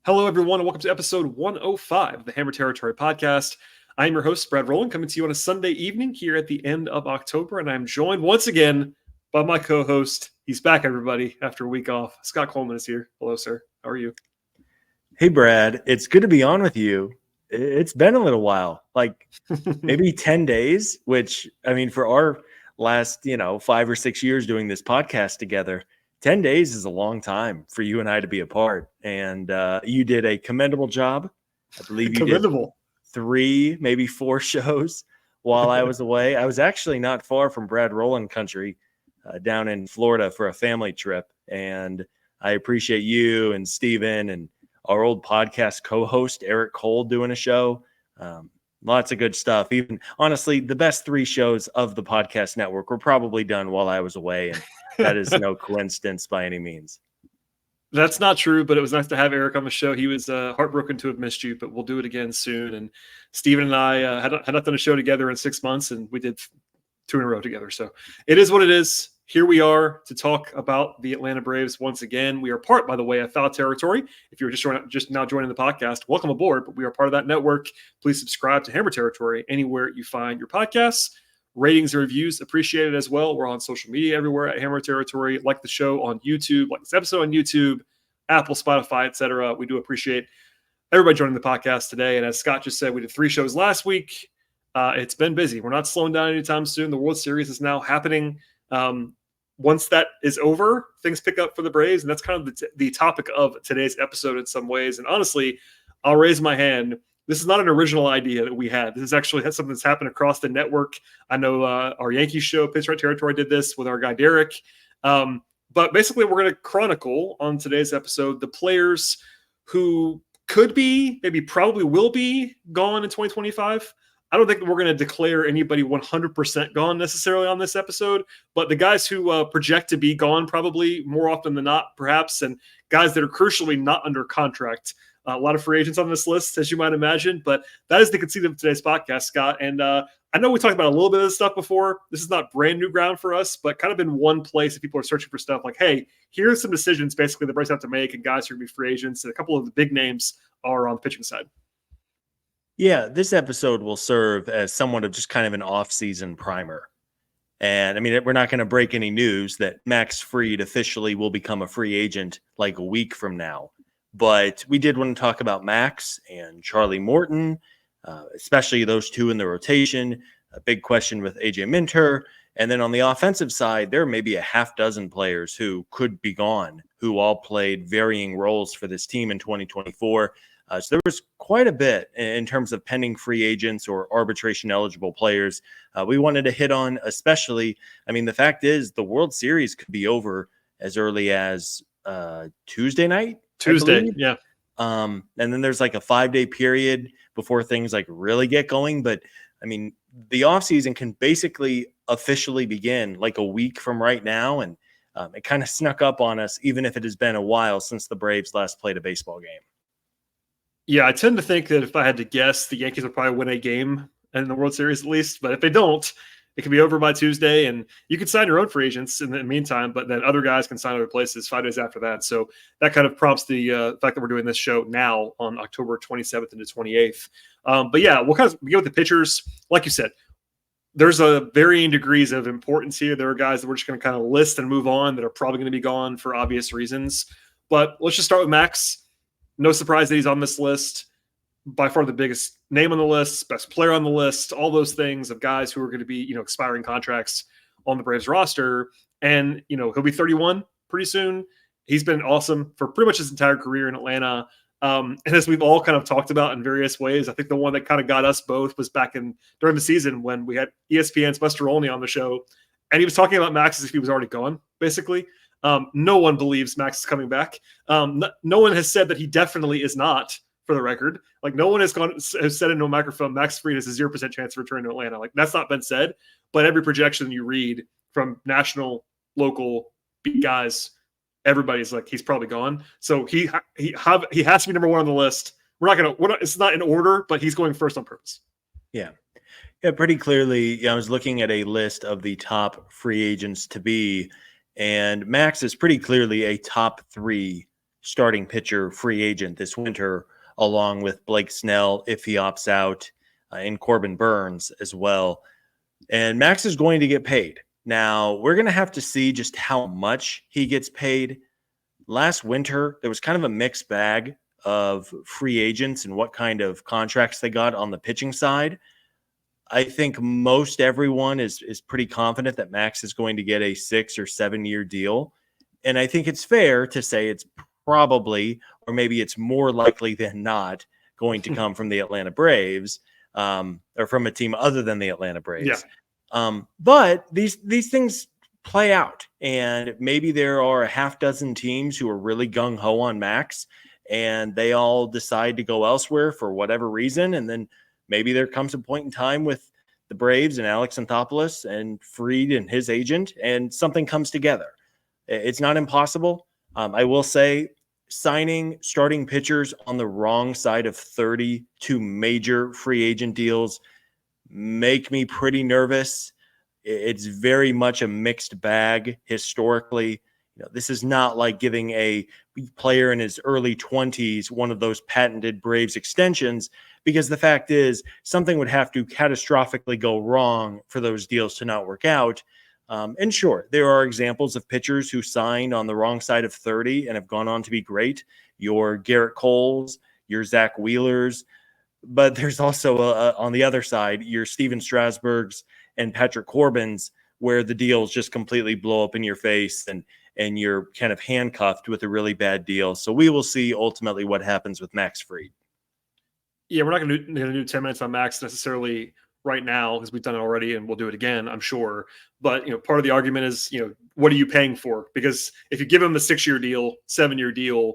Hello, everyone, and welcome to episode 105 of the Hammer Territory podcast. I am your host, Brad Rowland, coming to you on a Sunday evening here at the end of October, and I'm joined once again by my co-host. He's back, everybody, after a week off. Scott Coleman is here. Hello, sir. How are you? Hey, Brad. It's good to be on with you. It's been a little while, like maybe 10 days, which, I mean, for our last, 5 or 6 years doing this podcast together, 10 days is a long time for you and I to be apart. And you did a commendable job. I believe you did 3, maybe 4 shows while I was away. I was actually not far from Brad Rowland country down in Florida for a family trip. And I appreciate you and Steven and our old podcast co-host, Eric Cole, doing a show. Lots of good stuff. Even honestly, the best 3 shows of the podcast network were probably done while I was away. And that is no coincidence by any means. That's not true, but it was nice to have Eric on the show. He was heartbroken to have missed you, but we'll do it again soon. And Steven and I had not done a show together in 6 months, and we did 2 in a row together. So it is what it is. Here we are to talk about the Atlanta Braves once again. We are part, by the way, of Foul Territory. If you're just now joining the podcast, welcome aboard. But we are part of that network. Please subscribe to Hammer Territory anywhere you find your podcasts. Ratings and reviews appreciated as well. We're on social media everywhere at Hammer Territory. Like the show on YouTube, like this episode on YouTube, Apple, Spotify, etc. We do appreciate everybody joining the podcast today. And as Scott just said, we did 3 shows last week. It's been busy. We're not slowing down anytime soon. The World Series is now happening. Once that is over, things pick up for the Braves, and that's kind of the topic of today's episode in some ways. And honestly, I'll raise my hand. This is not an original idea that we had. This is actually something that's happened across the network. I know our Yankees show, Pitch Right Territory, did this with our guy Derek. But basically, we're going to chronicle on today's episode the players who could be, maybe probably will be gone in 2025. I don't think we're going to declare anybody 100% gone necessarily on this episode, but the guys who project to be gone probably more often than not, perhaps, and guys that are crucially not under contract. A lot of free agents on this list, as you might imagine, but that is the conceit of today's podcast, Scott. And I know we talked about a little bit of this stuff before. This is not brand new ground for us, but kind of in one place if people are searching for stuff like, hey, here's some decisions basically the Braves have to make and guys who are going to be free agents. And a couple of the big names are on the pitching side. Yeah, this episode will serve as somewhat of just kind of an off-season primer. And I mean, we're not going to break any news that Max Fried officially will become a free agent like a week from now. But we did want to talk about Max and Charlie Morton, especially those 2 in the rotation. A big question with AJ Minter. And then on the offensive side, there may be a half dozen players who could be gone, who all played varying roles for this team in 2024. So there was quite a bit in terms of pending free agents or arbitration-eligible players. We wanted to hit on, especially, I mean, the fact is the World Series could be over as early as Tuesday night. Tuesday, yeah. And then there's like a 5-day period before things like really get going. But, I mean, the offseason can basically officially begin like a week from right now. And it kind of snuck up on us, even if it has been a while since the Braves last played a baseball game. Yeah, I tend to think that if I had to guess, the Yankees will probably win a game in the World Series at least. But if they don't, it can be over by Tuesday, and you can sign your own free agents in the meantime, but then other guys can sign other places 5 days after that. So that kind of prompts the fact that we're doing this show now on October 27th and the 28th. But yeah, we'll kind of begin with the pitchers. Like you said, there's a varying degrees of importance here. There are guys that we're just going to kind of list and move on that are probably going to be gone for obvious reasons. But let's just start with Max. No surprise that he's on this list. By far the biggest name on the list, best player on the list, all those things of guys who are going to be, expiring contracts on the Braves roster. And, he'll be 31 pretty soon. He's been awesome for pretty much his entire career in Atlanta. And as we've all kind of talked about in various ways, I think the one that kind of got us both was back during the season when we had ESPN's Buster Olney on the show. And he was talking about Max as if he was already gone, basically. No one believes Max is coming back. No one has said that he definitely is not, for the record. Like, no one has said into a microphone, Max Fried has a 0% chance of returning to Atlanta. Like, that's not been said. But every projection you read from national, local guys, everybody's like, he's probably gone. So he has to be number 1 on the list. It's not in order, but he's going first on purpose. Yeah. Yeah, pretty clearly, I was looking at a list of the top free agents to be, and Max is pretty clearly a top 3 starting pitcher free agent this winter, along with Blake Snell if he opts out, and Corbin Burns as well. And Max is going to get paid. Now, we're going to have to see just how much he gets paid. Last winter, there was kind of a mixed bag of free agents and what kind of contracts they got on the pitching side. I think most everyone is pretty confident that Max is going to get a 6 or 7 year deal. And I think it's fair to say it's probably, or maybe it's more likely than not, going to come from the Atlanta Braves, or from a team other than the Atlanta Braves. Yeah. But these things play out, and maybe there are a half dozen teams who are really gung-ho on Max, and they all decide to go elsewhere for whatever reason. And then maybe there comes a point in time with the Braves and Alex Anthopoulos and Fried and his agent, and something comes together. It's not impossible. I will say, signing starting pitchers on the wrong side of 30 to major free agent deals make me pretty nervous. It's very much a mixed bag historically. This is not like giving a player in his early 20s one of those patented Braves extensions, because the fact is something would have to catastrophically go wrong for those deals to not work out. And sure, there are examples of pitchers who signed on the wrong side of 30 and have gone on to be great. Your Garrett Coles, your Zach Wheelers, but there's also on the other side, your Steven Strasburgs and Patrick Corbins, where the deals just completely blow up in your face and you're kind of handcuffed with a really bad deal. So we will see ultimately what happens with Max Fried. Yeah, we're not going to do 10 minutes on Max necessarily right now, because we've done it already and we'll do it again, I'm sure. But, part of the argument is, what are you paying for? Because if you give him a 6-year deal, 7-year deal,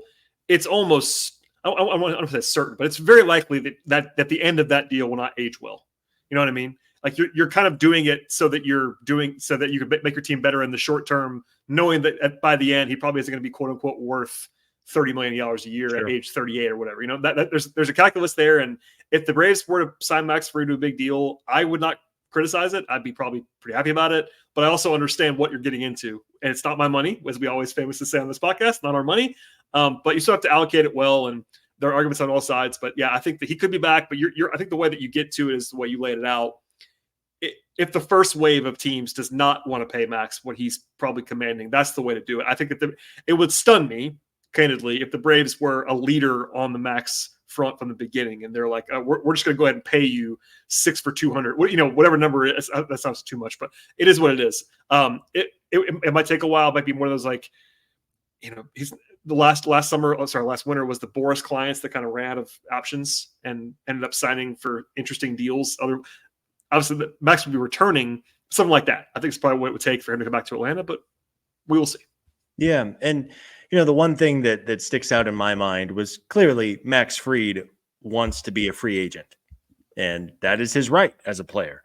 it's almost, I want to say certain, but it's very likely that at the end of that deal will not age well. You know what I mean? Like you're kind of doing it so that you can make your team better in the short term, knowing that by the end, he probably isn't going to be quote unquote worth $30 million a year at age 38 or whatever. That there's a calculus there. And if the Braves were to sign Max Fried to a big deal, I would not criticize it. I'd be probably pretty happy about it. But I also understand what you're getting into. And it's not my money, as we always famously say on this podcast, not our money. But you still have to allocate it well. And there are arguments on all sides. But yeah, I think that he could be back. But I think the way that you get to it is the way you laid it out. If the first wave of teams does not want to pay Max what he's probably commanding, that's the way to do it. I think that it would stun me, candidly, if the Braves were a leader on the Max front from the beginning, and they're like, we're just going to go ahead and pay you 6 for 200, whatever number it is. That sounds too much, but it is what it is. It might take a while. It might be one of those, like, he's the last winter was the Boris clients that kind of ran out of options and ended up signing for interesting deals. Obviously, Max would be returning, something like that. I think it's probably what it would take for him to come back to Atlanta, but we will see. Yeah, and the one thing that sticks out in my mind was clearly Max Fried wants to be a free agent, and that is his right as a player.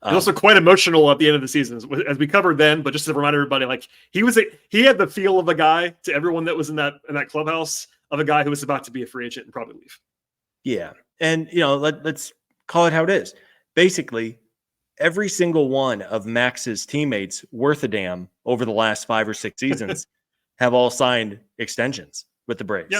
He's also quite emotional at the end of the season, as we covered then. But just to remind everybody, like he had the feel of a guy to everyone that was in that clubhouse of a guy who was about to be a free agent and probably leave. Yeah, and let's call it how it is. Basically, every single one of Max's teammates worth a damn over the last 5 or 6 seasons have all signed extensions with the Braves.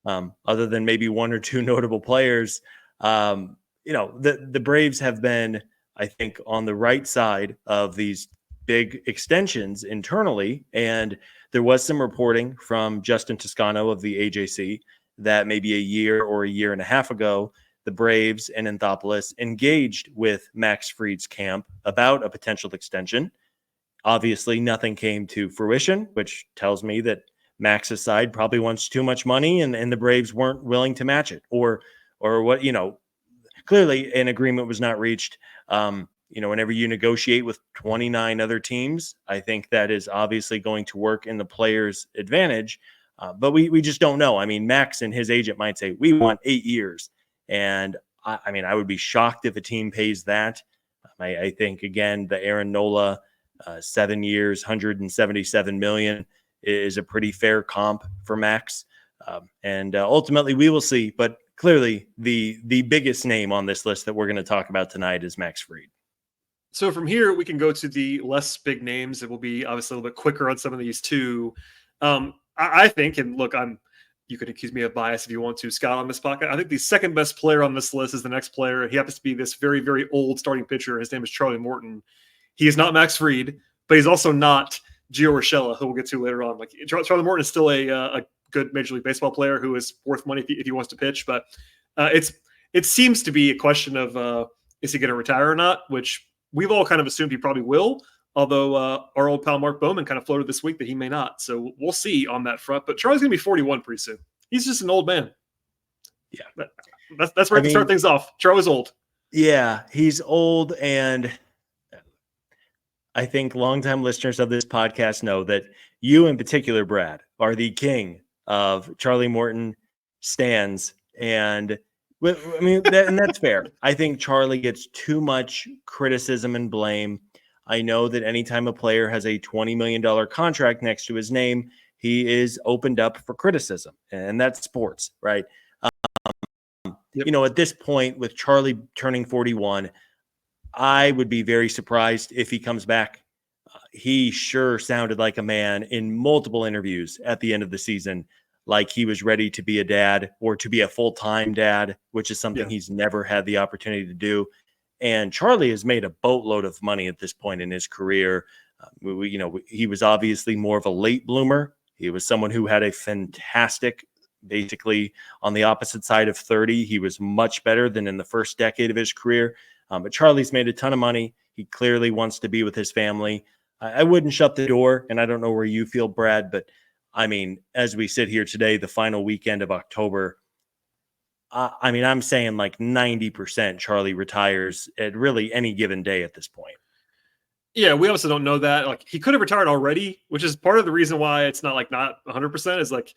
Yeah. Other than maybe 1 or 2 notable players, the Braves have been, I think, on the right side of these big extensions internally. And there was some reporting from Justin Toscano of the AJC that maybe a year or a year and a half ago, the Braves and Anthopoulos engaged with Max Fried's camp about a potential extension. Obviously, nothing came to fruition, which tells me that Max's side probably wants too much money and the Braves weren't willing to match it, or what, clearly an agreement was not reached. Whenever you negotiate with 29 other teams, I think that is obviously going to work in the player's advantage. But we just don't know. I mean, Max and his agent might say, we want 8 years. And I would be shocked if a team pays that. I think, again, the Aaron Nola 7 years, $177 million is a pretty fair comp for Max. And ultimately, we will see. But clearly, the biggest name on this list that we're going to talk about tonight is Max Fried. So from here, we can go to the less big names. It will be obviously a little bit quicker on some of these too. I think, and look, I'm you could accuse me of bias if you want to, Scott, on this podcast. I think the second best player on this list is the next player. He happens to be this very, very old starting pitcher. His name is Charlie Morton. He is not Max Fried, but he's also not Gio Urshela, who we'll get to later on. Like Charlie Morton is still a good Major League Baseball player who is worth money if he wants to pitch. But it seems to be a question of is he going to retire or not, which we've all kind of assumed he probably will. Although our old pal Mark Bowman kind of floated this week that he may not. So we'll see on that front. But Charlie's going to be 41 pretty soon. He's just an old man. Yeah. That's where I can start things off. Charlie's old. Yeah, he's old. And I think longtime listeners of this podcast know that you in particular, Brad, are the king of Charlie Morton stands. And I mean, and that's fair. I think Charlie gets too much criticism and blame. I know that anytime a player has a $20 million contract next to his name, he is opened up for criticism, and that's sports, right? Yep. You know, at this point with Charlie turning 41, I would be very surprised if he comes back. He sure sounded like a man in multiple interviews at the end of the season, like he was ready to be a dad or to be a full-time dad, which is something he's never had the opportunity to do. And Charlie has made a boatload of money at this point in his career. He was obviously more of a late bloomer. He was someone who had a fantastic, basically on the opposite side of 30. He was much better than in the first decade of his career. But Charlie's made a ton of money. He clearly wants to be with his family. I wouldn't shut the door, and I don't know where you feel, Brad, but I mean, as we sit here today, the final weekend of October, I mean, I'm saying like 90% Charlie retires at really any given day at this point. Yeah, we also don't know that. Like, he could have retired already, which is part of the reason why it's not 100%. Is like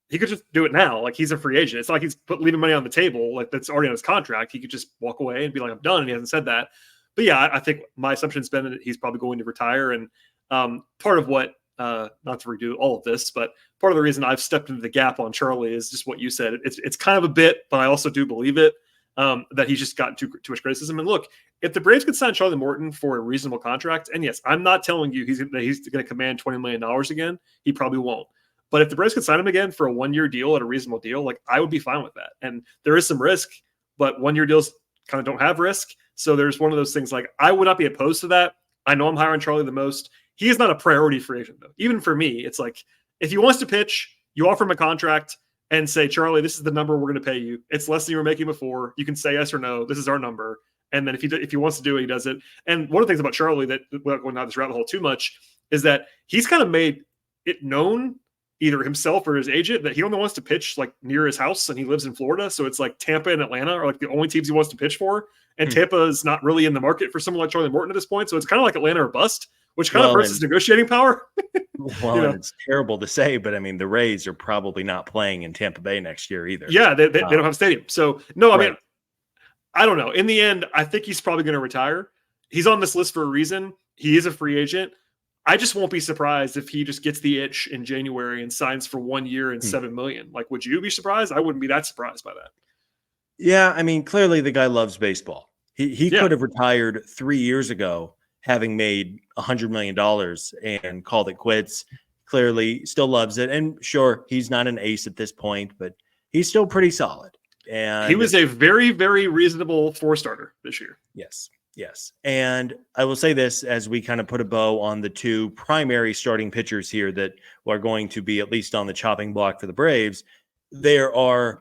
he could just do it now. Like, he's a free agent. It's not like he's leaving money on the table. Like, that's already on his contract. He could just walk away and be like, I'm done. And he hasn't said that. But yeah, I think my assumption's been that he's probably going to retire. And part of what, not to redo all of this, but part of the reason I've stepped into the gap on Charlie is just what you said. It's kind of a bit, but I also do believe it, that he's just gotten too much criticism. And look, if the Braves could sign Charlie Morton for a reasonable contract, and yes, I'm not telling you he's going to command $20 million again. He probably won't. But if the Braves could sign him again for a 1-year deal at a reasonable deal, like, I would be fine with that. And there is some risk, but 1-year deals kind of don't have risk. So there's one of those things, like, I would not be opposed to that. I know I'm higher on Charlie the most. He is not a priority free agent, though. Even for me, it's like, if he wants to pitch, you offer him a contract and say, Charlie, this is the number we're going to pay you. It's less than you were making before. You can say yes or no. This is our number. And then if he wants to do it, he does it. And one of the things about Charlie that, without going down this rabbit hole too much, is that he's kind of made it known, either himself or his agent, that he only wants to pitch like near his house, and he lives in Florida. So it's like Tampa and Atlanta are like the only teams he wants to pitch for. And Tampa is not really in the market for someone like Charlie Morton at this point. So it's kind of like Atlanta or bust, which kind of hurts his negotiating power. Well, and it's terrible to say, but I mean, the Rays are probably not playing in Tampa Bay next year either. Yeah, they don't have a stadium. So no, I mean, I don't know. In the end, I think he's probably going to retire. He's on this list for a reason. He is a free agent. I just won't be surprised if he just gets the itch in January and signs for 1 year and $7 million. Like, would you be surprised? I wouldn't be that surprised by that. Yeah, I mean, clearly the guy loves baseball. He could have retired 3 years ago, having made $100 million and called it quits. Clearly still loves it. And sure, he's not an ace at this point, but he's still pretty solid. And he was a very, very reasonable 4-starter this year. Yes. And I will say this as we kind of put a bow on the two primary starting pitchers here that are going to be at least on the chopping block for the Braves. There are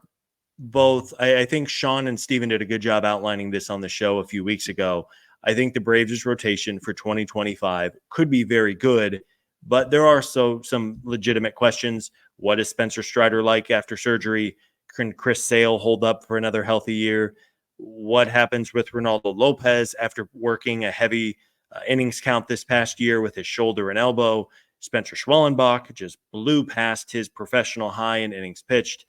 both, I think Sean and Steven did a good job outlining this on the show a few weeks ago. I think the Braves' rotation for 2025 could be very good, but there are some legitimate questions. What is Spencer Strider like after surgery? Can Chris Sale hold up for another healthy year? What happens with Ronaldo Lopez after working a heavy innings count this past year with his shoulder and elbow? Spencer Schwellenbach just blew past his professional high in innings pitched.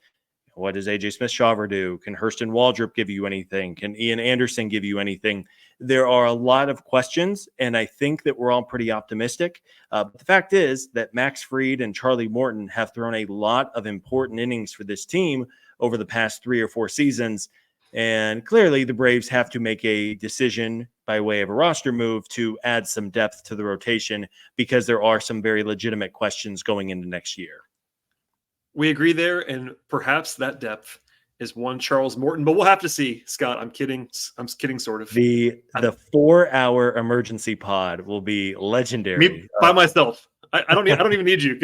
What does AJ Smith-Shawver do? Can Hurston Waldrop give you anything? Can Ian Anderson give you anything? There are a lot of questions, and I think that we're all pretty optimistic. But the fact is that Max Fried and Charlie Morton have thrown a lot of important innings for this team over the past 3 or 4 seasons. And clearly the Braves have to make a decision by way of a roster move to add some depth to the rotation, because there are some very legitimate questions going into next year. We agree there, and perhaps that depth is one Charles Morton, but we'll have to see. Scott, I'm kidding. I'm kidding, sort of. The 4-hour emergency pod will be legendary. Me by myself. I don't even need you.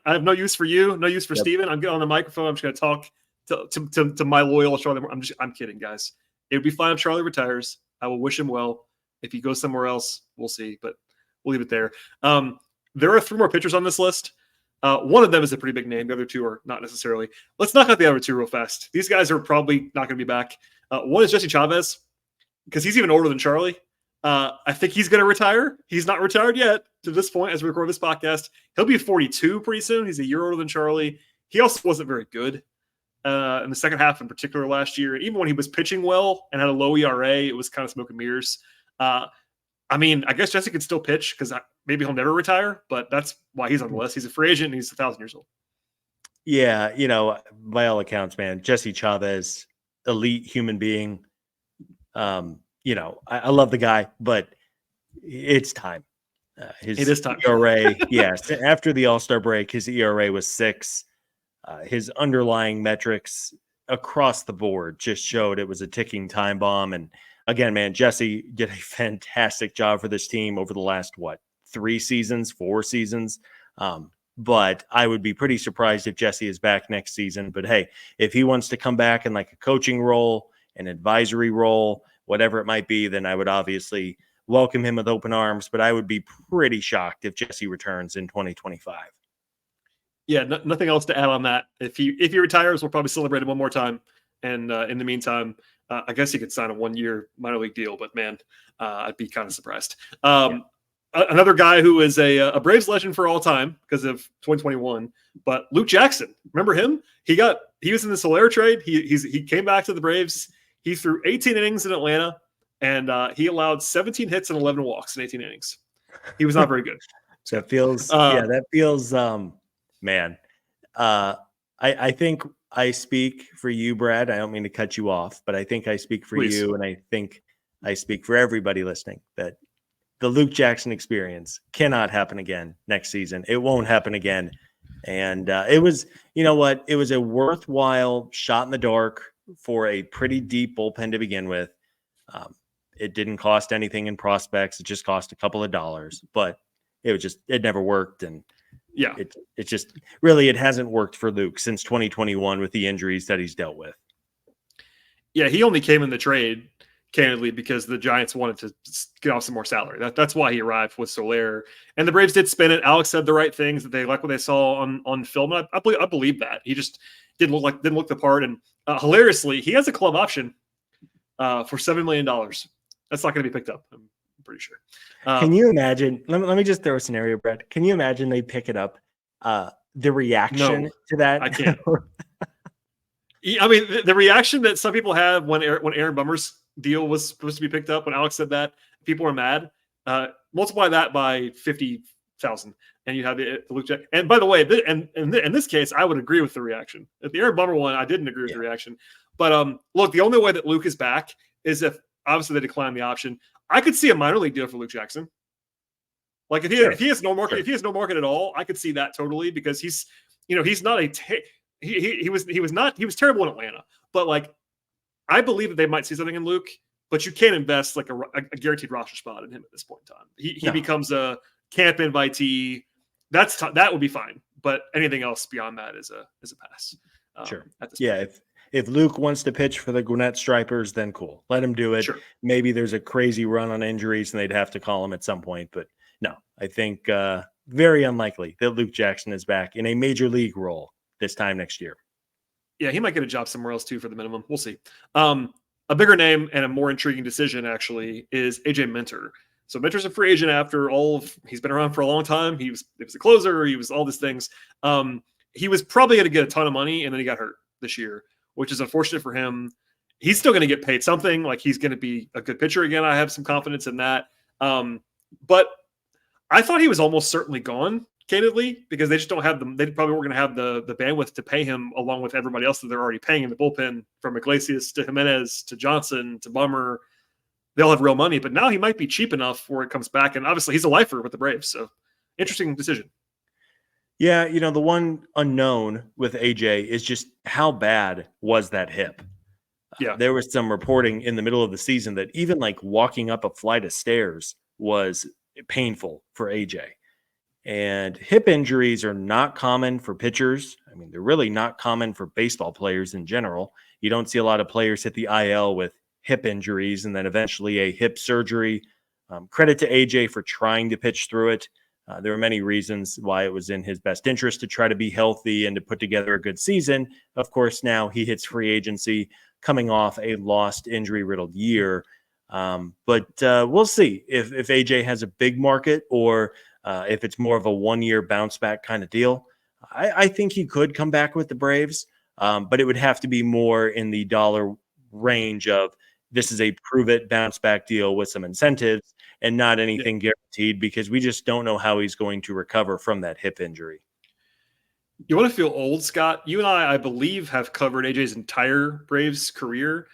I have no use for you. No use for Steven. I'm getting on the microphone. I'm just going to talk to my loyal Charlie. I'm kidding, guys. It would be fine if Charlie retires. I will wish him well. If he goes somewhere else, we'll see. But we'll leave it there. There are 3 more pitchers on this list. One of them is a pretty big name. The other 2 are not necessarily. Let's knock out the other 2 real fast. These guys are probably not going to be back. One is Jesse Chavez, because he's even older than Charlie. I think he's going to retire. He's not retired yet to this point as we record this podcast. He'll be 42 pretty soon. He's a year older than Charlie. He also wasn't very good in the second half in particular last year. Even when he was pitching well and had a low ERA, it was kind of smoke and mirrors. I mean, I guess Jesse could still pitch because maybe he'll never retire, but that's why he's on the list. He's a free agent and he's 1,000 years old. Yeah, by all accounts, man, Jesse Chavez, elite human being. I love the guy, but it's time. It is time. ERA, yes. After the All-Star break, his ERA was 6. His underlying metrics across the board just showed it was a ticking time bomb. And again, man, Jesse did a fantastic job for this team over the last, 4 seasons. But I would be pretty surprised if Jesse is back next season. But hey, if he wants to come back in like a coaching role, an advisory role, whatever it might be, then I would obviously welcome him with open arms. But I would be pretty shocked if Jesse returns in 2025. Yeah, nothing else to add on that. If he retires, we'll probably celebrate him one more time. And in the meantime, I guess he could sign a 1-year minor league deal. But man, I'd be kind of surprised. Another guy who is a Braves legend for all time because of 2021, but Luke Jackson. Remember him? He was in the Soler trade. He came back to the Braves. He threw 18 innings in Atlanta, and he allowed 17 hits and 11 walks in 18 innings. He was not very good. So that feels, man. I think I speak for you, Brad. I don't mean to cut you off, but I think I speak for you, and I think I speak for everybody listening that the Luke Jackson experience cannot happen again next season. It won't happen again. And it was, it was a worthwhile shot in the dark for a pretty deep bullpen to begin with. It didn't cost anything in prospects. It just cost a couple of dollars, but it never worked. And yeah, it just really, it hasn't worked for Luke since 2021 with the injuries that he's dealt with. Yeah. He only came in the trade candidly because the Giants wanted to get off some more salary. That's why he arrived with Soler, and the Braves did spin it. Alex said the right things, that they like what they saw on film. And I believe that. He just didn't look the part. And hilariously, he has a club option for $7 million. That's not going to be picked up, I'm pretty sure. Can you imagine? Let me just throw a scenario, Brett. Can you imagine they pick it up? The reaction to that? I can't. I mean, the reaction that some people have when Aaron Bummer's deal was supposed to be picked up, when Alex said that, people were mad. Multiply that by 50,000, and you have the Luke Jack. And by the way, in this case, I would agree with the reaction. At the Aaron Bummer one, I didn't agree with the reaction. But look, the only way that Luke is back is if obviously they decline the option. I could see a minor league deal for Luke Jackson. Like if he has no market, if he has no market at all, I could see that totally, because he's not he was terrible in Atlanta, but like I believe that they might see something in Luke, but you can't invest like a guaranteed roster spot in him at this point in time. He becomes a camp invitee. That would be fine, but anything else beyond that is a pass. Sure. If Luke wants to pitch for the Gwinnett Stripers, then cool, let him do it. Sure. Maybe there's a crazy run on injuries and they'd have to call him at some point, but no, I think very unlikely that Luke Jackson is back in a major league role this time next year. Yeah, he might get a job somewhere else too for the minimum. We'll see. A bigger name and a more intriguing decision actually is AJ Minter. So Minter's a free agent after he's been around for a long time. He was a closer. He was all these things. He was probably going to get a ton of money, and then he got hurt this year, which is unfortunate for him. He's still going to get paid something. Like, he's going to be a good pitcher again. I have some confidence in that. But I thought he was almost certainly gone, candidly, because they just don't have them. They probably weren't going to have the bandwidth to pay him along with everybody else that they're already paying in the bullpen, from Iglesias to Jimenez to Johnson to Bummer. They'll have real money, but now he might be cheap enough where it comes back. And obviously he's a lifer with the Braves. So interesting decision. Yeah, the one unknown with AJ is just how bad was that hip? Yeah. There was some reporting in the middle of the season that even like walking up a flight of stairs was painful for AJ. And hip injuries are not common for pitchers. I mean, they're really not common for baseball players in general. You don't see a lot of players hit the IL with hip injuries and then eventually a hip surgery. Credit to AJ for trying to pitch through it. There are many reasons why it was in his best interest to try to be healthy and to put together a good season. Of course, now he hits free agency coming off a lost injury riddled year. But we'll see if AJ has a big market or if it's more of a 1-year bounce back kind of deal. I think he could come back with the Braves, but it would have to be more in the dollar range of this is a prove it bounce back deal with some incentives and not anything guaranteed because we just don't know how he's going to recover from that hip injury. You want to feel old, Scott? You and I believe, have covered AJ's entire Braves career.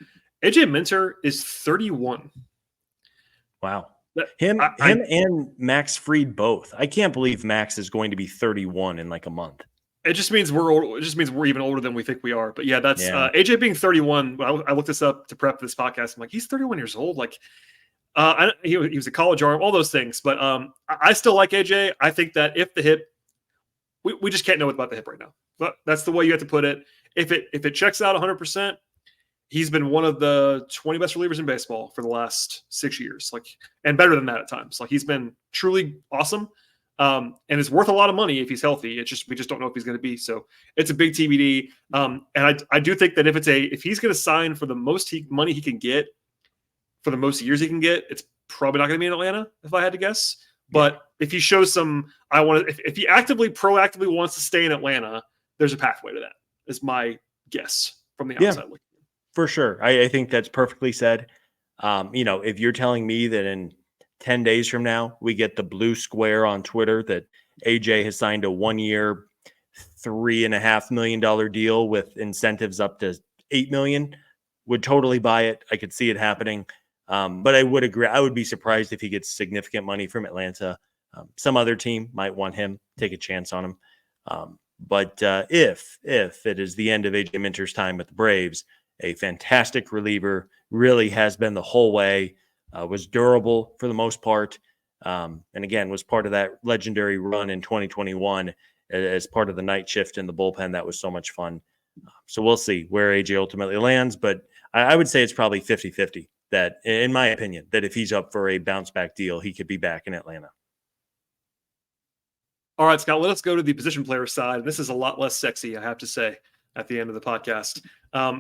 AJ Minter is 31. Wow. Him and Max Fried both. I can't believe Max is going to be 31 in like a month. It just means we're old. It just means we're even older than we think we are. But yeah, that's AJ being 31. I looked this up to prep for this podcast. I'm like, he's 31 years old. Like, he was a college arm, all those things. But I still like AJ. I think that if the hip, we just can't know about the hip right now. But that's the way you have to put it. If it checks out 100%, he's been one of the 20 best relievers in baseball for the last 6 years, and better than that at times. Like, he's been truly awesome, and is worth a lot of money if he's healthy. We just don't know if he's going to be. So it's a big TBD. And I do think that if he's going to sign for the most money he can get for the most years he can get, it's probably not going to be in Atlanta, if I had to guess. But if he shows if he proactively wants to stay in Atlanta, there's a pathway to that, is my guess from the outside looking. For sure. I think that's perfectly said. If you're telling me that in 10 days from now, we get the blue square on Twitter that AJ has signed a 1-year, $3.5 million deal with incentives up to $8 million, would totally buy it. I could see it happening. But I would agree. I would be surprised if he gets significant money from Atlanta. Some other team might want him, take a chance on him. But if it is the end of AJ Minter's time with the Braves, a fantastic reliever, really has been the whole way, was durable for the most part. And again, was part of that legendary run in 2021 as part of the night shift in the bullpen. That was so much fun. So we'll see where AJ ultimately lands. But I would say it's probably 50-50 that, in my opinion, that if he's up for a bounce back deal, he could be back in Atlanta. All right, Scott, let us go to the position player side. This is a lot less sexy, I have to say, at the end of the podcast.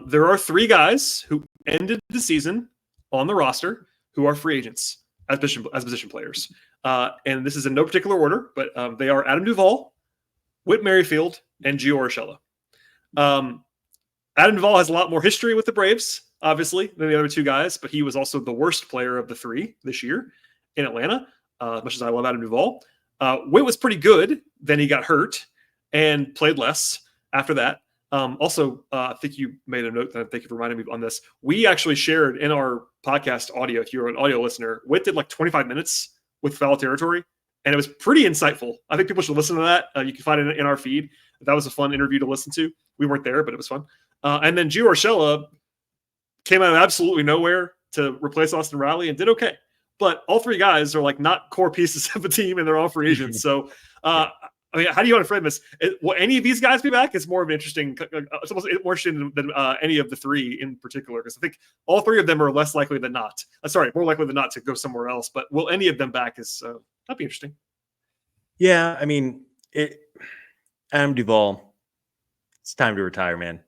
There are 3 guys who ended the season on the roster who are free agents as position players. And this is in no particular order, but they are Adam Duvall, Whit Merrifield, and Gio Urshela. Adam Duvall has a lot more history with the Braves, obviously, than the other 2 guys, but he was also the worst player of the 3 this year in Atlanta, as much as I love Adam Duvall. Whit was pretty good. Then he got hurt and played less after that. I think you made a note, and thank you for reminding me on this. We actually shared in our podcast audio, if you're an audio listener, Whit did like 25 minutes with Foul Territory, and it was pretty insightful. I think people should listen to that. You can find it in our feed. That was a fun interview to listen to. We weren't there, but it was fun. And then Gio Urshela came out of absolutely nowhere to replace Austin Riley and did okay. But all 3 guys are like not core pieces of a team, and they're all free agents. So, I mean, how do you want to frame this? Will any of these guys be back? It's more of an interesting. It's almost more interesting than any of the 3 in particular, because I think all 3 of them are less likely than not. More likely than not to go somewhere else. But will any of them back? That'd be interesting. Yeah, I mean, Adam Duvall, it's time to retire, man.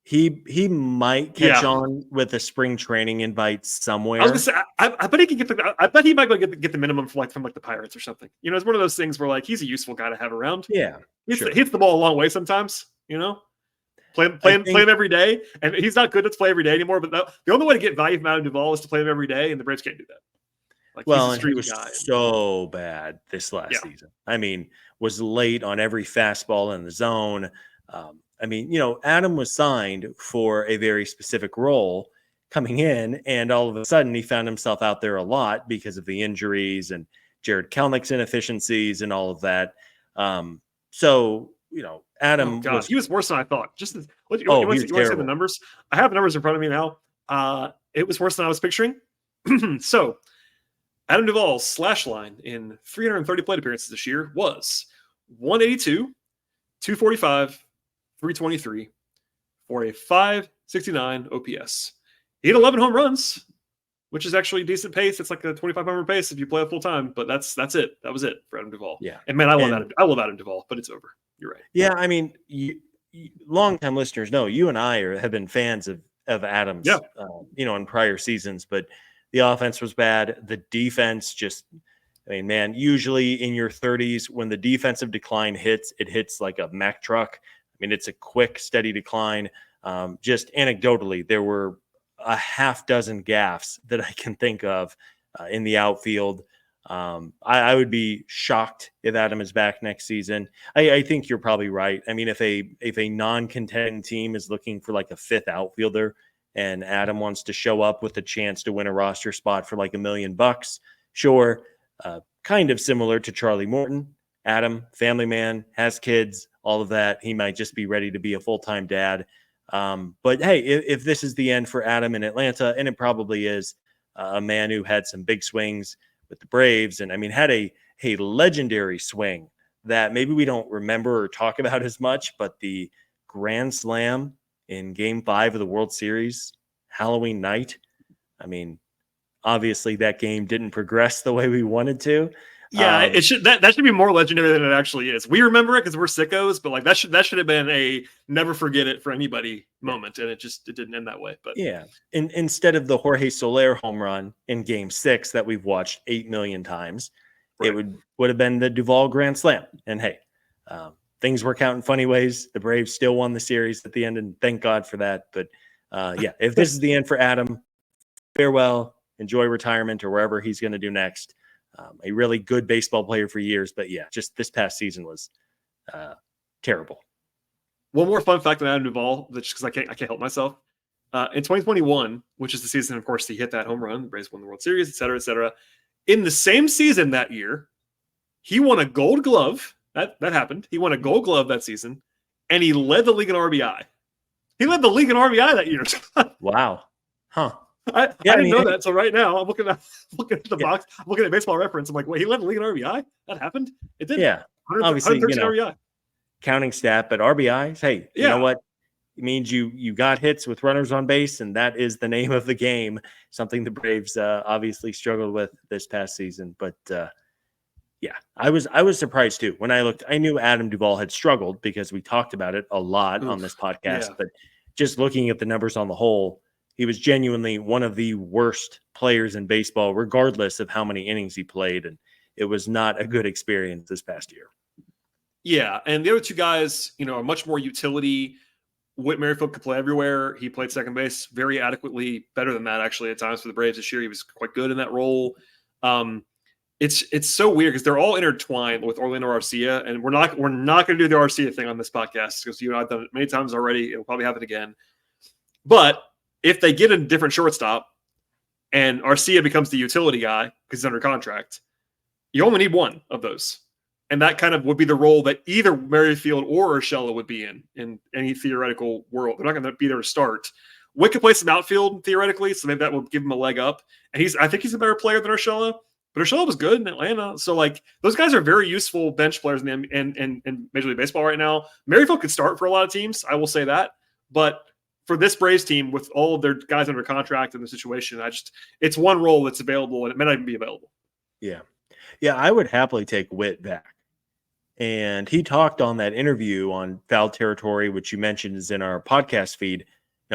He might catch on with a spring training invite somewhere. I was gonna say, I bet he can get I bet he might get the minimum from the Pirates or something. It's one of those things where he's a useful guy to have around. Yeah, hits the ball a long way sometimes. Play him every day, and he's not good to play every day anymore. But the only way to get value from Adam Duvall is to play him every day, and the Braves can't do that. And he was so bad this last season. I mean, was late on every fastball in the zone. Adam was signed for a very specific role coming in, and all of a sudden he found himself out there a lot because of the injuries and Jared Kelnick's inefficiencies and all of that. So, Oh Adam God, was, he was worse than I thought. Just you oh, want he to was see the terrible. numbers? I have the numbers in front of me now. It was worse than I was picturing. So Adam Duvall's slash line in 330 plate appearances this year was 182, 245, 323 for a 569 OPS. He had 11 home runs, which is actually a decent pace. It's like a 25 homer pace if you play it full time, but that's it. That was it for Adam Duvall. Yeah. And man, I love Adam Duvall, but it's over. You're right. Yeah, I mean, long-time listeners know you and I have been fans of Adams, Yeah. In prior seasons, but the offense was bad. The defense just, I mean, man, usually in your 30s, when the defensive decline hits, it hits like a Mack truck. I mean, it's a quick, steady decline. Just anecdotally, there were a half dozen gaffes that I can think of in the outfield. I would be shocked if Adam is back next season. I think you're probably right. I mean, if a non-contending team is looking for like a fifth outfielder and Adam wants to show up with a chance to win a roster spot for like $1 million, sure. Kind of similar to Charlie Morton. Adam, family man, has kids, all of that. He might just be ready to be a full-time dad. But hey, if this is the end for Adam in Atlanta, and it probably is, a man who had some big swings with the Braves, and I mean, had a legendary swing that maybe we don't remember or talk about as much, but the grand slam in Game 5 of the World Series, Halloween night. I mean, obviously that game didn't progress the way we wanted to. Yeah, it should that should be more legendary than it actually is. We remember it because we're sickos, but like that should have been a never forget it for anybody moment, and it didn't end that way. But yeah, instead of the Jorge Soler home run in Game 6 that we've watched 8 million times, right. It would have been the Duvall grand slam. And hey, things work out in funny ways. The Braves still won the series at the end, and thank God for that. But yeah, if this is the end for Adam, farewell, enjoy retirement or wherever he's going to do next. A really good baseball player for years, but yeah, just this past season was terrible. One more fun fact on Adam Duvall, just because I can't help myself. In 2021, which is the season, of course, he hit that home run, the Braves won the World Series, et cetera, et cetera. In the same season that year, he won a Gold Glove. That happened. He won a Gold Glove that season, and he led the league in RBI. He led the league in RBI that year. Wow. Huh. I didn't know that. So right now I'm looking at the box. I'm looking at Baseball Reference. I'm like, wait, he led the league in RBI? That happened? It did. Yeah. Obviously, 113 RBI. Counting stat, but RBIs, hey, you know what? It means you got hits with runners on base, and that is the name of the game. Something the Braves obviously struggled with this past season. But yeah, I was surprised too. When I looked, I knew Adam Duvall had struggled because we talked about it a lot on this podcast. But just looking at the numbers on the whole, he was genuinely one of the worst players in baseball, regardless of how many innings he played. And it was not a good experience this past year. Yeah. And the other two guys, are much more utility. Whit Merrifield could play everywhere. He played second base very adequately, better than that, actually, at times for the Braves this year. He was quite good in that role. It's so weird because they're all intertwined with Orlando Arcia, and we're not going to do the Arcia thing on this podcast because you and I've done it many times already. It'll probably happen again. But if they get a different shortstop and Arcia becomes the utility guy because he's under contract, you only need one of those. And that kind of would be the role that either Merrifield or Urshela would be in any theoretical world. They're not going to be there to start. Witt could play some outfield theoretically, so maybe that will give him a leg up. And I think he's a better player than Urshela, but Urshela was good in Atlanta. So like those guys are very useful bench players in Major League Baseball right now. Merrifield could start for a lot of teams, I will say that. But for this Braves team with all of their guys under contract in the situation, it's one role that's available, and it may not even be available. Yeah. Yeah, I would happily take Witt back. And he talked on that interview on Foul Territory, which you mentioned is in our podcast feed.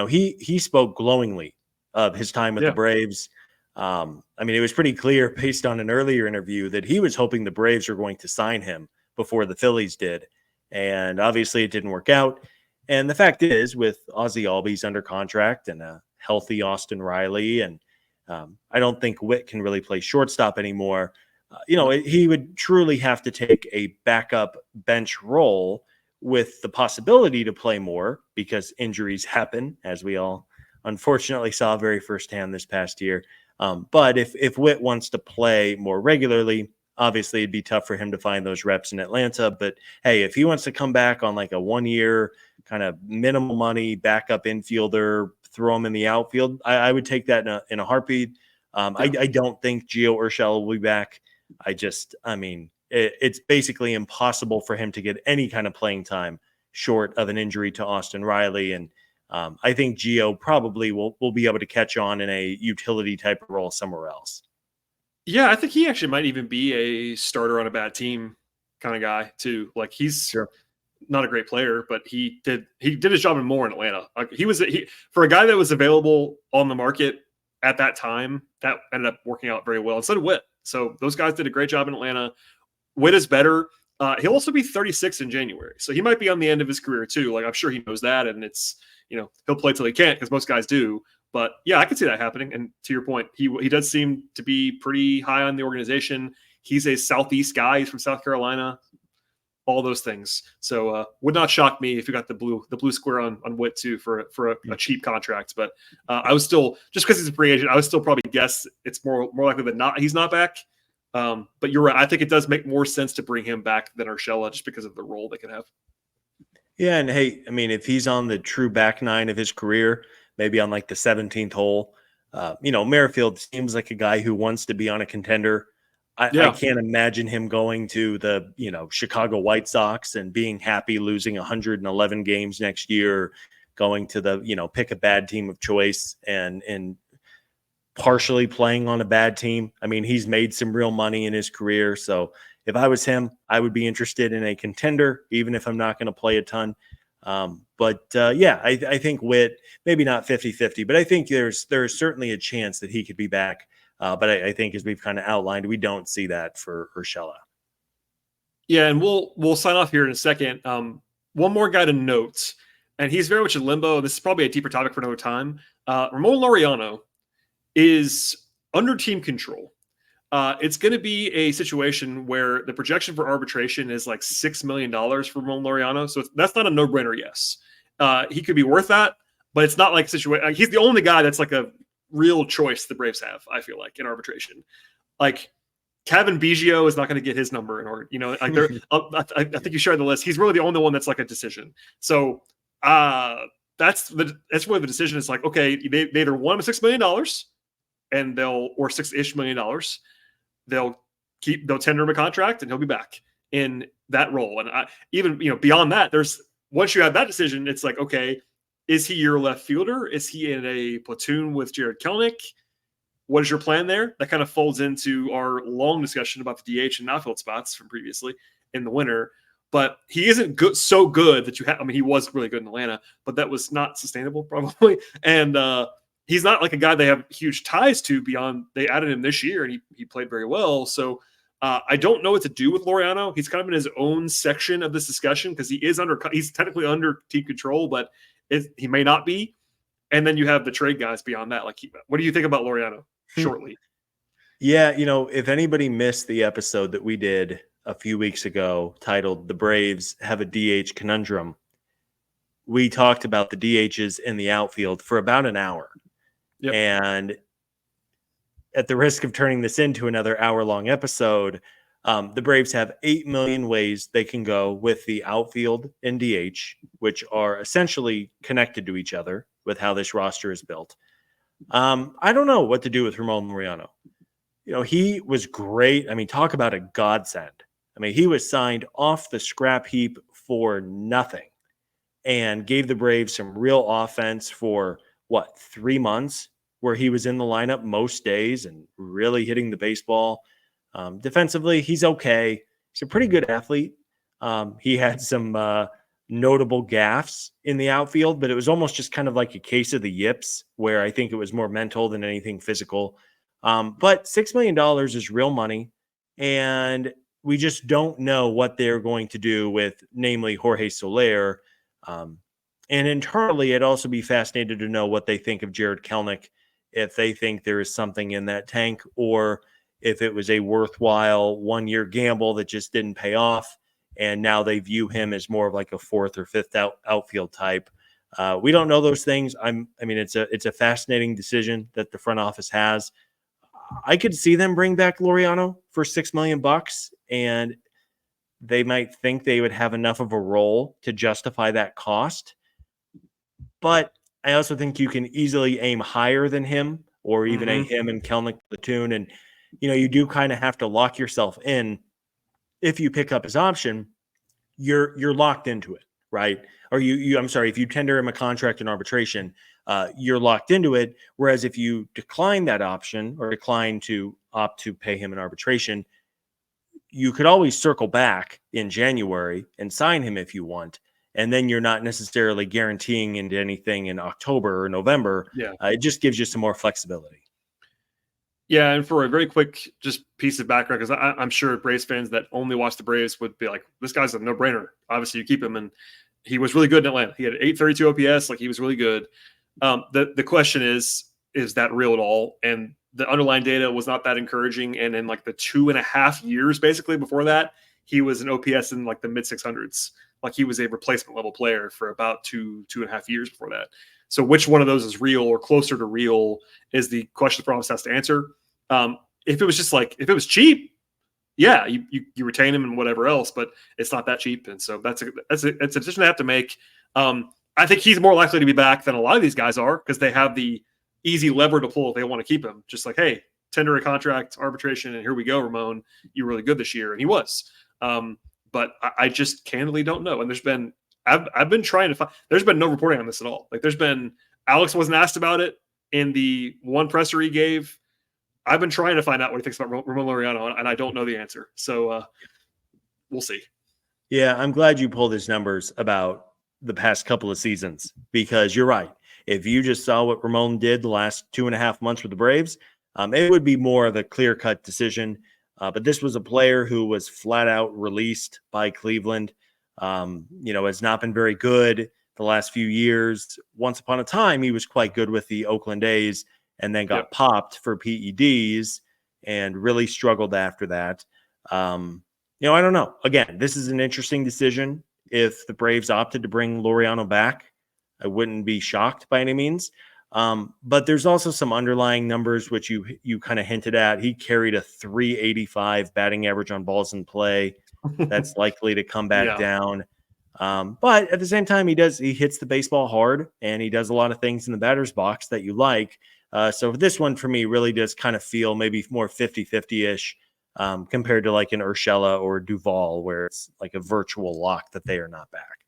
He spoke glowingly of his time with the Braves. I mean, it was pretty clear based on an earlier interview that he was hoping the Braves were going to sign him before the Phillies did. And obviously it didn't work out. And the fact is, with Ozzie Albies under contract and a healthy Austin Riley, and I don't think Witt can really play shortstop anymore. He would truly have to take a backup bench role with the possibility to play more because injuries happen, as we all unfortunately saw very firsthand this past year. But if Witt wants to play more regularly, Obviously, it'd be tough for him to find those reps in Atlanta. But hey, if he wants to come back on like a 1-year kind of minimal money backup infielder, throw him in the outfield, I would take that in a heartbeat. I don't think Gio Urshela will be back. It's basically impossible for him to get any kind of playing time short of an injury to Austin Riley. And I think Gio probably will be able to catch on in a utility type of role somewhere else. Yeah, I think he actually might even be a starter on a bad team kind of guy too. Like he's not a great player, but he did his job and more in Atlanta. Like he for a guy that was available on the market at that time, that ended up working out very well. And so did Whit. So those guys did a great job in Atlanta. Whit is better. He'll also be 36 in January, so he might be on the end of his career too. Like I'm sure he knows that, and it's he'll play till he can't because most guys do. But yeah, I can see that happening. And to your point, he does seem to be pretty high on the organization. He's a Southeast guy. He's from South Carolina. All those things. So would not shock me if you got the blue square on Whit too for a cheap contract. But I was still, just because he's a free agent, I would still probably guess it's more likely than not he's not back. But you're right. I think it does make more sense to bring him back than Urshela just because of the role they can have. Yeah, and hey, I mean, if he's on the true back nine of his career, maybe on like the 17th hole, Merrifield seems like a guy who wants to be on a contender. I can't imagine him going to the Chicago White Sox and being happy losing 111 games next year, going to the pick a bad team of choice and partially playing on a bad team. I mean, he's made some real money in his career. So if I was him, I would be interested in a contender, even if I'm not going to play a ton. I think Whit, maybe not 50-50, but I think there's certainly a chance that he could be back. But I think as we've kind of outlined, we don't see that for Urshela. Yeah, and we'll sign off here in a second. One more guy to note, and he's very much in limbo. This is probably a deeper topic for another time. Ramon Laureano is under team control. It's going to be a situation where the projection for arbitration is like $6 million for Ramon Laureano. So that's not a no-brainer, yes. He could be worth that, but it's not like a situation. He's the only guy that's like a real choice the Braves have, I feel like, in arbitration. Like Kevin Biggio is not going to get his number in order. I think you shared the list. He's really the only one that's like a decision. So that's where the decision is like, okay, they either want him $6 million and or $6-ish million. They'll tender him a contract and he'll be back in that role. And even beyond that, once you have that decision, it's like, okay, is he your left fielder? Is he in a platoon with Jarred Kelenic? What is your plan there? That kind of folds into our long discussion about the DH and outfield spots from previously in the winter. But he isn't so good that you have. I mean, he was really good in Atlanta, but that was not sustainable probably. And he's not like a guy they have huge ties to beyond. They added him this year and he played very well. So I don't know what to do with Laureano. He's kind of in his own section of this discussion because he's technically under team control, but he may not be. And then you have the trade guys beyond that. Like, what do you think about Laureano shortly? Yeah, if anybody missed the episode that we did a few weeks ago titled "The Braves Have a DH Conundrum," we talked about the DHs in the outfield for about an hour. Yep. And at the risk of turning this into another hour-long episode, the Braves have 8 million ways they can go with the outfield and DH, which are essentially connected to each other with how this roster is built. I don't know what to do with Ramon Laureano. He was great. I mean, talk about a godsend. I mean, he was signed off the scrap heap for nothing and gave the Braves some real offense for 3 months where he was in the lineup most days and really hitting the baseball. Defensively, he's okay. He's a pretty good athlete. He had some notable gaffes in the outfield, but it was almost just kind of like a case of the yips where I think it was more mental than anything physical. But $6 million is real money, and we just don't know what they're going to do with, namely, Jorge Soler. And internally, I'd also be fascinated to know what they think of Jarred Kelenic, if they think there is something in that tank, or if it was a worthwhile 1-year gamble that just didn't pay off, and now they view him as more of like a 4th or 5th outfield type. We don't know those things. It's a fascinating decision that the front office has. I could see them bring back Laureano for $6 million, and they might think they would have enough of a role to justify that cost. But I also think you can easily aim higher than him, or even a him and Kelnick platoon. And, you do kind of have to lock yourself in. If you pick up his option, you're locked into it, right? Or I'm sorry, if you tender him a contract in arbitration, you're locked into it. Whereas if you decline that option or decline to opt to pay him in arbitration, you could always circle back in January and sign him if you want. And then you're not necessarily guaranteeing into anything in October or November. Yeah. It just gives you some more flexibility. Yeah, and for a very quick just piece of background, because I'm sure Braves fans that only watch the Braves would be like, this guy's a no-brainer. Obviously, you keep him, and he was really good in Atlanta. He had 832 OPS, like he was really good. The question is that real at all? And the underlying data was not that encouraging. And in like the 2.5 years basically before that, he was an OPS in like the mid 600s. Like he was a replacement level player for about 2.5 years before that. So which one of those is real or closer to real is the question the front office has to answer. If it was just like, if it was cheap, yeah, you retain him and whatever else, but it's not that cheap. And so it's a decision they have to make. I think he's more likely to be back than a lot of these guys are because they have the easy lever to pull if they want to keep him. Just like, hey, tender a contract, arbitration, and here we go, Ramon. You're really good this year. And he was. But I just candidly don't know. And I've been trying to find, there's been no reporting on this at all. Like Alex wasn't asked about it in the one presser he gave. I've been trying to find out what he thinks about Ramon Laureano, and I don't know the answer. So we'll see. Yeah, I'm glad you pulled his numbers about the past couple of seasons because you're right. If you just saw what Ramon did the last 2.5 months with the Braves, it would be more of a clear-cut decision. But this was a player who was flat out released by Cleveland. Has not been very good the last few years. Once upon a time, he was quite good with the Oakland A's and then got popped for PEDs and really struggled after that. I don't know. Again, this is an interesting decision. If the Braves opted to bring Laureano back, I wouldn't be shocked by any means. But there's also some underlying numbers, which you kind of hinted at. He carried a 385 batting average on balls in play. That's likely to come back down. But at the same time, he hits the baseball hard and he does a lot of things in the batter's box that you like. So this one for me really does kind of feel maybe more 50-50-ish compared to like an Urshela or Duvall, where it's like a virtual lock that they are not back.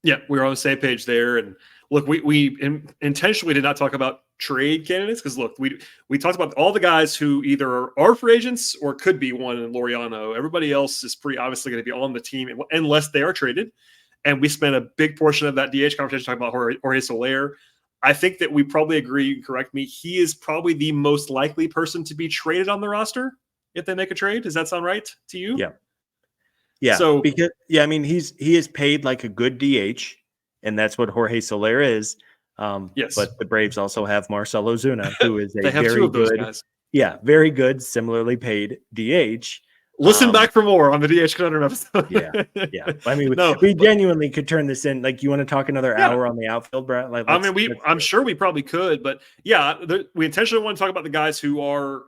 Yeah, we're on the same page there. And look, we intentionally did not talk about trade candidates because, look, we talked about all the guys who either are free agents or could be one in Laureano. Everybody else is pretty obviously going to be on the team unless they are traded. And we spent a big portion of that DH conversation talking about Jorge Soler. I think that we probably agree, you can correct me, he is probably the most likely person to be traded on the roster if they make a trade. Does that sound right to you? Yeah. Yeah. So because he is paid like a good DH, and that's what Jorge Soler is. Yes. But the Braves also have Marcell Ozuna, who is a very two of those good guys. Yeah, very good, similarly paid DH. Listen back for more on the DH Conundrum episode. Yeah. I mean, we genuinely could turn this in. Like, you want to talk another hour on the outfield, Brett? Like, I'm sure we probably could, but we intentionally want to talk about the guys who are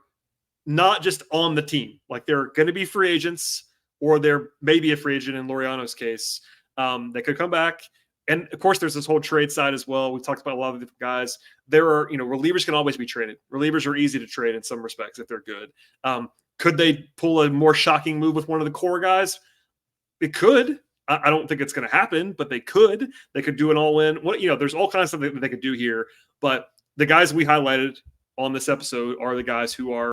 not just on the team. Like, they're going to be free agents, or they're maybe a free agent in Laureano's case. They could come back. And of course, there's this whole trade side as well. We've talked about a lot of different guys. There are, relievers can always be traded. Relievers are easy to trade in some respects if they're good. Could they pull a more shocking move with one of the core guys? It could. I don't think it's going to happen, but they could. They could do an all-in. There's all kinds of stuff that they could do here. But the guys we highlighted on this episode are the guys who are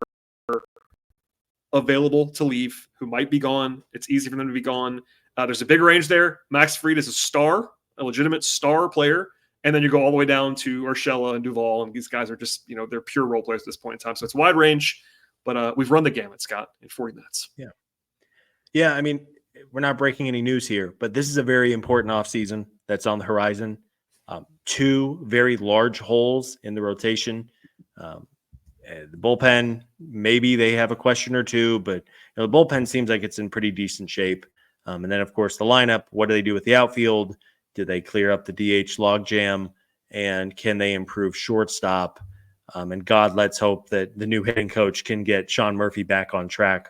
available to leave, who might be gone. It's easy for them to be gone. There's a big range there. Max Fried is a legitimate star player. And then you go all the way down to Urshela and Duvall, and these guys are just, they're pure role players at this point in time. So it's a wide range. But we've run the gamut, Scott, in 40 minutes. Yeah. I mean, we're not breaking any news here, but this is a very important offseason that's on the horizon. 2 very large holes in the rotation. The bullpen, maybe they have a question or two, but the bullpen seems like it's in pretty decent shape. And then, of course, the lineup. What do they do with the outfield? Do they clear up the DH logjam? And can they improve shortstop? And God, let's hope that the new hitting coach can get Sean Murphy back on track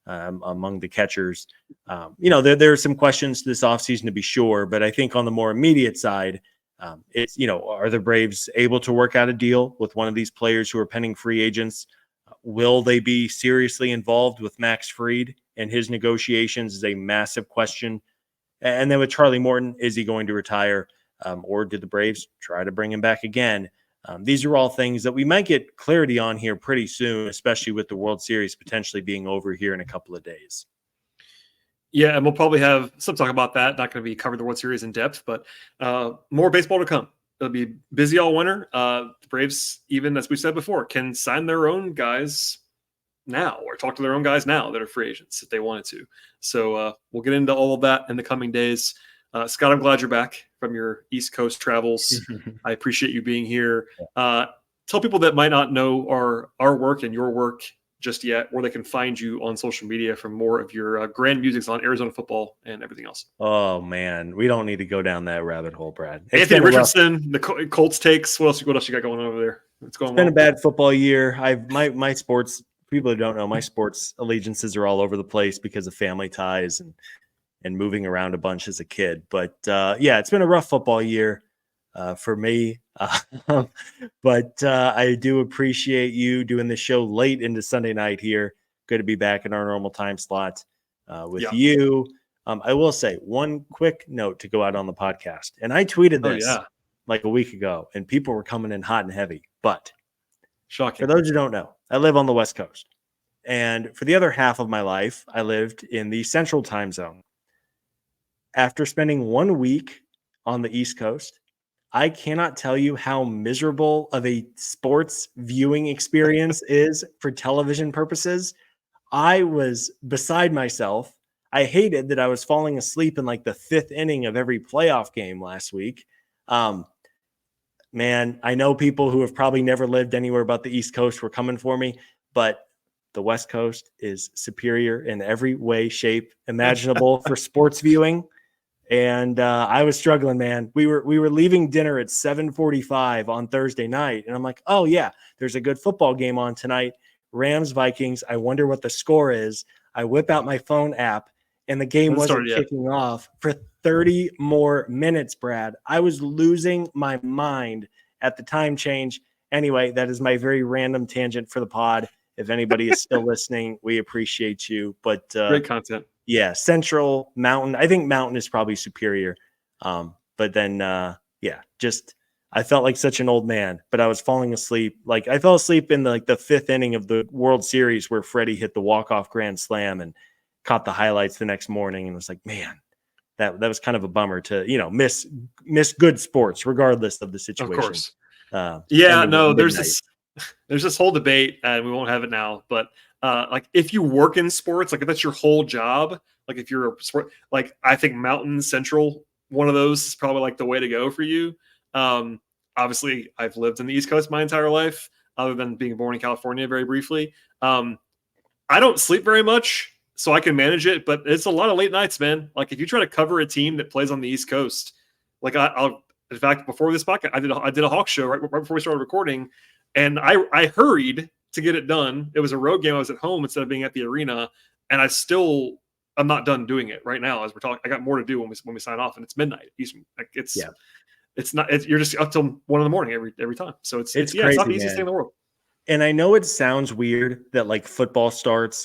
among the catchers. There are some questions this offseason to be sure, but I think on the more immediate side, it's, are the Braves able to work out a deal with one of these players who are pending free agents? Will they be seriously involved with Max Fried and his negotiations is a massive question. And then with Charlie Morton, is he going to retire? Or did the Braves try to bring him back again? These are all things that we might get clarity on here pretty soon, especially with the World Series potentially being over here in a couple of days. Yeah, and we'll probably have some talk about that. Not going to be covering the World Series in depth, but more baseball to come. It'll be busy all winter. The Braves, even as we said before, can sign their own guys now or talk to their own guys now that are free agents if they wanted to. So we'll get into all of that in the coming days. Scott, I'm glad you're back from your East Coast travels. I appreciate you being here. Tell people that might not know our work and your work just yet, where they can find you on social media for more of your grand musings on Arizona football and everything else. Oh man, we don't need to go down that rabbit hole, Brad. Anthony Richardson, the Colts takes. What else you got going on over there? It's been a bad football year. My sports, people who don't know, my sports allegiances are all over the place because of family ties and moving around a bunch as a kid. But it's been a rough football year for me. But I do appreciate you doing the show late into Sunday night here. Good to be back in our normal time slot with you. I will say one quick note to go out on the podcast. And I tweeted this like a week ago, and people were coming in hot and heavy. But shocking. For those who don't know, I live on the West Coast. And for the other half of my life, I lived in the Central Time Zone. After spending 1 week on the East Coast, I cannot tell you how miserable of a sports viewing experience is for television purposes. I was beside myself. I hated that I was falling asleep in like the fifth inning of every playoff game last week. Man, I know people who have probably never lived anywhere but the East Coast were coming for me, but the West Coast is superior in every way, shape imaginable for sports viewing. And I was struggling, man. We were leaving dinner at 7:45 on Thursday night. And I'm like, oh, yeah, there's a good football game on tonight. Rams, Vikings. I wonder what the score is. I whip out my phone app, and the game wasn't kicking off for 30 more minutes, Brad. I was losing my mind at the time change. Anyway, that is my very random tangent for the pod. If anybody is still listening, we appreciate you. But great content. Yeah, Central, Mountain. I think Mountain is probably superior. But then, I felt like such an old man, but I was falling asleep. Like I fell asleep in the fifth inning of the World Series where Freddie hit the walk-off grand slam and caught the highlights the next morning. And was like, man, that was kind of a bummer to, miss good sports regardless of the situation. Of course. There's this whole debate, and we won't have it now, but like if you work in sports, like if that's your whole job, like if you're a sport, like I think Mountain Central, one of those is probably like the way to go for you. Obviously I've lived in the East Coast my entire life, other than being born in California very briefly. I don't sleep very much, so I can manage it, but it's a lot of late nights, man. Like if you try to cover a team that plays on the East Coast, like I'll in fact, before this podcast, I did a Hawks show right before we started recording, and I hurried to get it done. It was a road game. I was at home instead of being at the arena, and I'm not done doing it right now as we're talking. I got more to do when we sign off, and it's midnight Eastern. Like you're just up till 1 a.m. every time. So it's crazy, it's not the easiest thing in the world. And I know it sounds weird that like football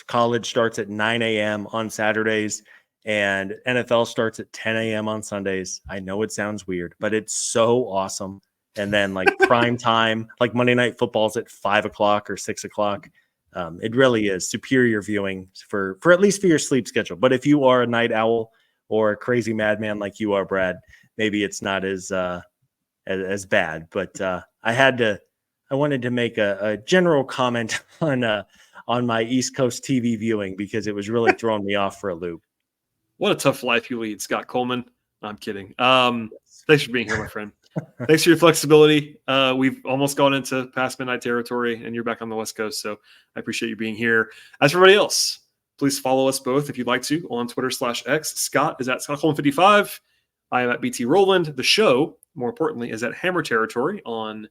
college starts at 9 a.m. on Saturdays and NFL starts at 10 a.m. on Sundays. I know it sounds weird, but it's so awesome. And then like prime time, like Monday Night Football's at 5 o'clock or 6 o'clock. It really is superior viewing for at least for your sleep schedule. But if you are a night owl or a crazy madman like you are, Brad, maybe it's not as bad. But I wanted to make a general comment on my East Coast TV viewing because it was really throwing me off for a loop. What a tough life you lead, Scott Coleman. I'm kidding. Thanks for being here, my friend. Thanks for your flexibility. We've almost gone into past midnight territory, and you're back on the West Coast, so I appreciate you being here. As for everybody else, please follow us both if you'd like to on Twitter/X. Scott is at ScottColeman55. I am at BT Rowland. The show, more importantly, is at Hammer Territory on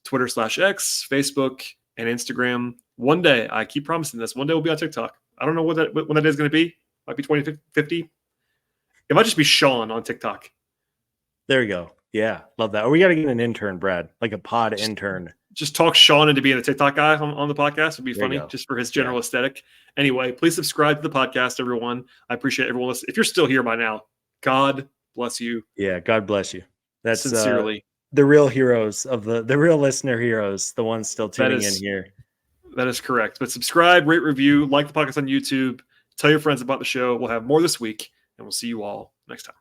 Twitter/X, Facebook, and Instagram. One day, I keep promising this, one day we'll be on TikTok. I don't know when that is going to be. Might be 2050. It might just be Sean on TikTok. There we go. Yeah, love that. Or we got to get an intern, Brad, like a pod intern. Just talk Sean into being a TikTok guy on the podcast. Would be There you funny, go. just for his general aesthetic. Anyway, please subscribe to the podcast, everyone. I appreciate everyone listening. If you're still here by now, God bless you. Yeah, God bless you. That's sincerely the real heroes of the real listener heroes, the ones still tuning in here. That is correct. But subscribe, rate, review, like the podcast on YouTube, tell your friends about the show. We'll have more this week, and we'll see you all next time.